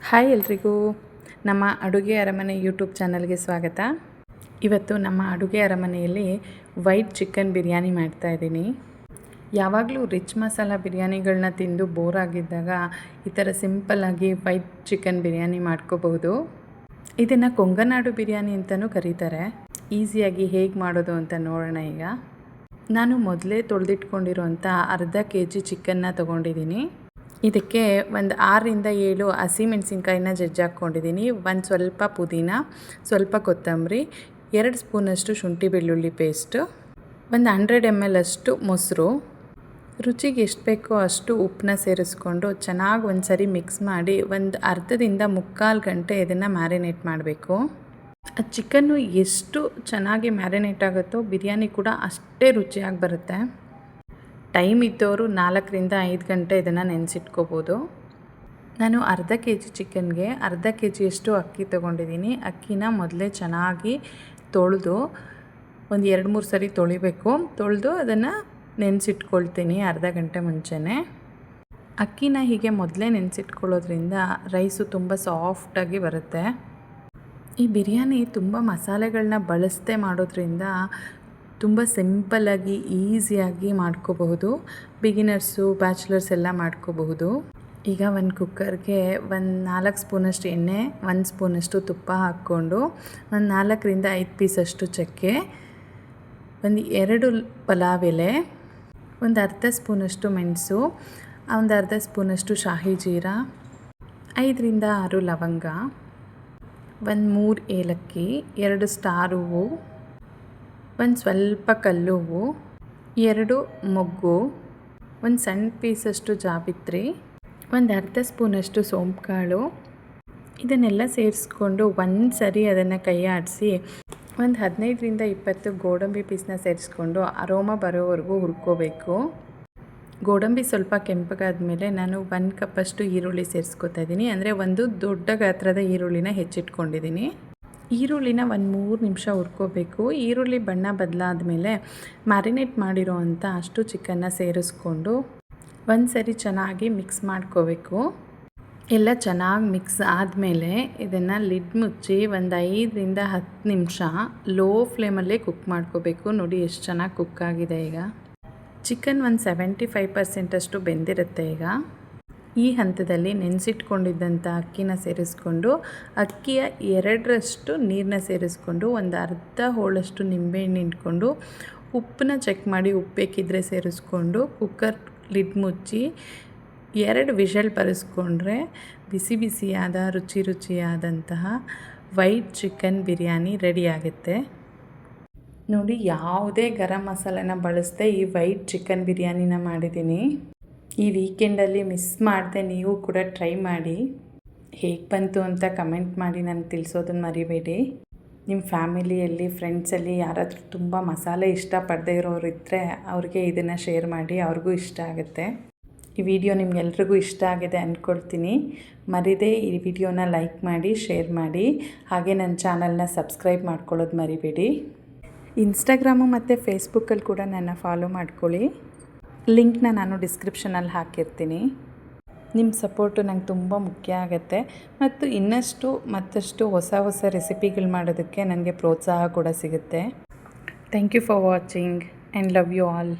Hi ಎಲ್ರಿಗೂ, ನಮ್ಮ ಅಡುಗೆ ಅರಮನೆ ಯೂಟ್ಯೂಬ್ ಚಾನಲ್ಗೆ ಸ್ವಾಗತ. ಇವತ್ತು ನಮ್ಮ ಅಡುಗೆ ಅರಮನೆಯಲ್ಲಿ ವೈಟ್ ಚಿಕನ್ ಬಿರಿಯಾನಿ ಮಾಡ್ತಾಯಿದ್ದೀನಿ. ಯಾವಾಗಲೂ ರಿಚ್ ಮಸಾಲ ಬಿರಿಯಾನಿಗಳನ್ನ ತಿಂದು ಬೋರ್ ಆಗಿದ್ದಾಗ ಈ ಥರ ಸಿಂಪಲ್ಲಾಗಿ ವೈಟ್ ಚಿಕನ್ ಬಿರಿಯಾನಿ ಮಾಡ್ಕೋಬಹುದು. ಇದನ್ನು ಕೊಂಗನಾಡು ಬಿರಿಯಾನಿ ಅಂತಲೂ ಕರೀತಾರೆ. ಈಸಿಯಾಗಿ ಹೇಗೆ ಮಾಡೋದು ಅಂತ ನೋಡೋಣ. ಈಗ ನಾನು ಮೊದಲೇ ತೊಳೆದಿಟ್ಕೊಂಡಿರೋಂಥ ಅರ್ಧ kg ಚಿಕನ್ನ ತೊಗೊಂಡಿದ್ದೀನಿ. ಇದಕ್ಕೆ ಒಂದು 6ರಿಂದ 7 ಹಸಿಮೆಣಸಿನ್ಕಾಯಿನ ಜಜ್ಜಾಕ್ಕೊಂಡಿದ್ದೀನಿ. ಒಂದು ಸ್ವಲ್ಪ ಪುದೀನ, ಸ್ವಲ್ಪ ಕೊತ್ತಂಬರಿ, 2 ಸ್ಪೂನಷ್ಟು ಶುಂಠಿ ಬೆಳ್ಳುಳ್ಳಿ ಪೇಸ್ಟು, ಒಂದು 100 ml ಅಷ್ಟು ಮೊಸರು, ರುಚಿಗೆ ಎಷ್ಟು ಬೇಕೋ ಅಷ್ಟು ಉಪ್ಪನ್ನ ಸೇರಿಸ್ಕೊಂಡು ಚೆನ್ನಾಗಿ ಒಂದು ಸರಿ ಮಿಕ್ಸ್ ಮಾಡಿ ಒಂದು ಅರ್ಧದಿಂದ 3/4 ಗಂಟೆ ಇದನ್ನು ಮ್ಯಾರಿನೇಟ್ ಮಾಡಬೇಕು. ಆ ಚಿಕನ್ನು ಎಷ್ಟು ಚೆನ್ನಾಗಿ ಮ್ಯಾರಿನೇಟ್ ಆಗುತ್ತೋ ಬಿರಿಯಾನಿ ಕೂಡ ಅಷ್ಟೇ ರುಚಿಯಾಗಿ ಬರುತ್ತೆ. ಟೈಮ್ ಇದ್ದವರು 4ರಿಂದ 5 ಗಂಟೆ ಇದನ್ನು ನೆನೆಸಿಟ್ಕೋಬೋದು. ನಾನು ಅರ್ಧ kg ಚಿಕನ್ಗೆ ಅರ್ಧ kgಯಷ್ಟು ಅಕ್ಕಿ ತೊಗೊಂಡಿದ್ದೀನಿ. ಅಕ್ಕಿನ ಮೊದಲೇ ಚೆನ್ನಾಗಿ ತೊಳೆದು ಒಂದು 2-3 ಸರಿ ತೊಳಿಬೇಕು. ತೊಳೆದು ಅದನ್ನು ನೆನೆಸಿಟ್ಕೊಳ್ತೀನಿ ಅರ್ಧ ಗಂಟೆ ಮುಂಚೆನೇ. ಅಕ್ಕಿನ ಹೀಗೆ ಮೊದಲೇ ನೆನೆಸಿಟ್ಕೊಳ್ಳೋದ್ರಿಂದ ರೈಸು ತುಂಬ ಸಾಫ್ಟಾಗಿ ಬರುತ್ತೆ. ಈ ಬಿರಿಯಾನಿ ತುಂಬ ಮಸಾಲೆಗಳನ್ನ ಬಳಸದೆ ಮಾಡೋದ್ರಿಂದ ತುಂಬ ಸಿಂಪಲ್ಲಾಗಿ ಈಸಿಯಾಗಿ ಮಾಡ್ಕೋಬಹುದು. ಬಿಗಿನರ್ಸು, ಬ್ಯಾಚುಲರ್ಸ್ ಎಲ್ಲ ಮಾಡ್ಕೋಬಹುದು. ಈಗ ಒಂದು ಕುಕ್ಕರ್ಗೆ ಒಂದು 4 ಸ್ಪೂನಷ್ಟು ಎಣ್ಣೆ, 1 ಸ್ಪೂನಷ್ಟು ತುಪ್ಪ ಹಾಕ್ಕೊಂಡು ಒಂದು 4ರಿಂದ 5 ಪೀಸಷ್ಟು ಚಕ್ಕೆ, ಒಂದು 2 ಪಲಾವ್ ಎಲೆ, ಒಂದು ಅರ್ಧ ಸ್ಪೂನಷ್ಟು ಮೆಣಸು, ಒಂದು ಅರ್ಧ ಸ್ಪೂನಷ್ಟು ಶಾಹಿ ಜೀರಾ, 5ರಿಂದ 6 ಲವಂಗ, ಒಂದು 3 ಏಲಕ್ಕಿ, 2 ಸ್ಟಾರ್ ಹೂವು, ಒಂದು ಸ್ವಲ್ಪ ಕಲ್ಲುವು, 2 ಮೊಗ್ಗು, ಒಂದು ಸಣ್ಣ ಪೀಸಷ್ಟು ಜಾವಿತ್ರಿ, ಒಂದು ಅರ್ಧ ಸ್ಪೂನಷ್ಟು ಸೋಂಪು ಕಾಳು, ಇದನ್ನೆಲ್ಲ ಸೇರಿಸ್ಕೊಂಡು ಒಂದು ಸರಿ ಅದನ್ನು ಕೈ ಆಡಿಸಿ ಒಂದು 15ರಿಂದ 20 ಗೋಡಂಬಿ ಪೀಸನ್ನ ಸೇರಿಸ್ಕೊಂಡು ಅರೋಮಾ ಬರೋವರೆಗೂ ಹುರ್ಕೋಬೇಕು. ಗೋಡಂಬಿ ಸ್ವಲ್ಪ ಕೆಂಪಗಾದ್ಮೇಲೆ ನಾನು 1 ಕಪ್ಪಷ್ಟು ಈರುಳ್ಳಿ ಸೇರಿಸ್ಕೊತಾ ಇದ್ದೀನಿ. ಅಂದರೆ ಒಂದು ದೊಡ್ಡ ಗಾತ್ರದ ಈರುಳ್ಳಿನ ಹೆಚ್ಚಿಟ್ಕೊಂಡಿದ್ದೀನಿ. ಈರುಳ್ಳಿನ ಒಂದು 3 ನಿಮಿಷ ಹುರ್ಕೋಬೇಕು. ಈರುಳ್ಳಿ ಬಣ್ಣ ಬದಲಾದ್ಮೇಲೆ ಮ್ಯಾರಿನೇಟ್ ಮಾಡಿರೋ ಅಂಥ ಅಷ್ಟು ಚಿಕನ್ನ ಸೇರಿಸ್ಕೊಂಡು ಒಂದು ಸರಿ ಚೆನ್ನಾಗಿ ಮಿಕ್ಸ್ ಮಾಡ್ಕೋಬೇಕು. ಎಲ್ಲ ಚೆನ್ನಾಗಿ ಮಿಕ್ಸ್ ಆದಮೇಲೆ ಇದನ್ನು ಲಿಡ್ ಮುಚ್ಚಿ ಒಂದು 5ರಿಂದ 10 ನಿಮಿಷ ಲೋ ಫ್ಲೇಮಲ್ಲೇ ಕುಕ್ ಮಾಡ್ಕೋಬೇಕು. ನೋಡಿ ಎಷ್ಟು ಚೆನ್ನಾಗಿ ಕುಕ್ ಆಗಿದೆ. ಈಗ ಚಿಕನ್ ಒಂದು 75% ಅಷ್ಟು ಬೆಂದಿರುತ್ತೆ. ಈಗ ಈ ಹಂತದಲ್ಲಿ ನೆನೆಸಿಟ್ಕೊಂಡಿದ್ದಂಥ ಅಕ್ಕಿನ ಸೇರಿಸ್ಕೊಂಡು ಅಕ್ಕಿಯ 2ರಷ್ಟು ನೀರನ್ನ ಸೇರಿಸ್ಕೊಂಡು ಒಂದು ಅರ್ಧ ಹೋಳಷ್ಟು ನಿಂಬೆಹಣ್ಣು ಹಿಂಡ್ಕೊಂಡು ಉಪ್ಪನ್ನ ಚೆಕ್ ಮಾಡಿ ಉಪ್ಪು ಬೇಕಿದ್ದರೆ ಸೇರಿಸ್ಕೊಂಡು ಕುಕ್ಕರ್ ಲಿಡ್ ಮುಚ್ಚಿ 2 ವಿಷಲ್ ಬರೆಸ್ಕೊಂಡ್ರೆ ಬಿಸಿ ಬಿಸಿಯಾದ ರುಚಿಯಾದಂತಹ ವೈಟ್ ಚಿಕನ್ ಬಿರಿಯಾನಿ ರೆಡಿಯಾಗುತ್ತೆ. ನೋಡಿ, ಯಾವುದೇ ಗರಂ ಮಸಾಲೆನ ಬಳಸದೆ ಈ ವೈಟ್ ಚಿಕನ್ ಬಿರಿಯಾನಿನ ಮಾಡಿದ್ದೀನಿ. ಈ ವೀಕೆಂಡಲ್ಲಿ ಮಿಸ್ ಮಾಡದೆ ನೀವು ಕೂಡ ಟ್ರೈ ಮಾಡಿ. ಹೇಗೆ ಬಂತು ಅಂತ ಕಮೆಂಟ್ ಮಾಡಿ ನನಗೆ ತಿಳಿಸೋದನ್ನು ಮರಿಬೇಡಿ. ನಿಮ್ಮ ಫ್ಯಾಮಿಲಿಯಲ್ಲಿ, ಫ್ರೆಂಡ್ಸಲ್ಲಿ ಯಾರಾದರೂ ತುಂಬ ಮಸಾಲೆ ಇಷ್ಟಪಡದೇ ಇರೋರು ಇದ್ದರೆ ಅವ್ರಿಗೆ ಇದನ್ನು ಶೇರ್ ಮಾಡಿ, ಅವ್ರಿಗೂ ಇಷ್ಟ ಆಗುತ್ತೆ. ಈ ವಿಡಿಯೋ ನಿಮ್ಗೆಲ್ರಿಗೂ ಇಷ್ಟ ಆಗಿದೆ ಅಂದ್ಕೊಳ್ತೀನಿ. ಮರಿದೇ ಈ ವಿಡಿಯೋನ ಲೈಕ್ ಮಾಡಿ, ಶೇರ್ ಮಾಡಿ, ಹಾಗೆ ನನ್ನ ಚಾನಲ್ನ ಸಬ್ಸ್ಕ್ರೈಬ್ ಮಾಡ್ಕೊಳ್ಳೋದು ಮರಿಬೇಡಿ. ಇನ್ಸ್ಟಾಗ್ರಾಮು ಮತ್ತು ಫೇಸ್ಬುಕ್ಕಲ್ಲಿ ಕೂಡ ನನ್ನ ಫಾಲೋ ಮಾಡ್ಕೊಳ್ಳಿ. ಲಿಂಕ್ನ ನಾನು ಡಿಸ್ಕ್ರಿಪ್ಷನಲ್ಲಿ ಹಾಕಿರ್ತೀನಿ. ನಿಮ್ಮ ಸಪೋರ್ಟು ನಂಗೆ ತುಂಬ ಮುಖ್ಯ ಆಗುತ್ತೆ ಮತ್ತು ಮತ್ತಷ್ಟು ಹೊಸ ರೆಸಿಪಿಗಳು ಮಾಡೋದಕ್ಕೆ ನನಗೆ ಪ್ರೋತ್ಸಾಹ ಕೂಡ ಸಿಗುತ್ತೆ. Thank you for watching and love you all.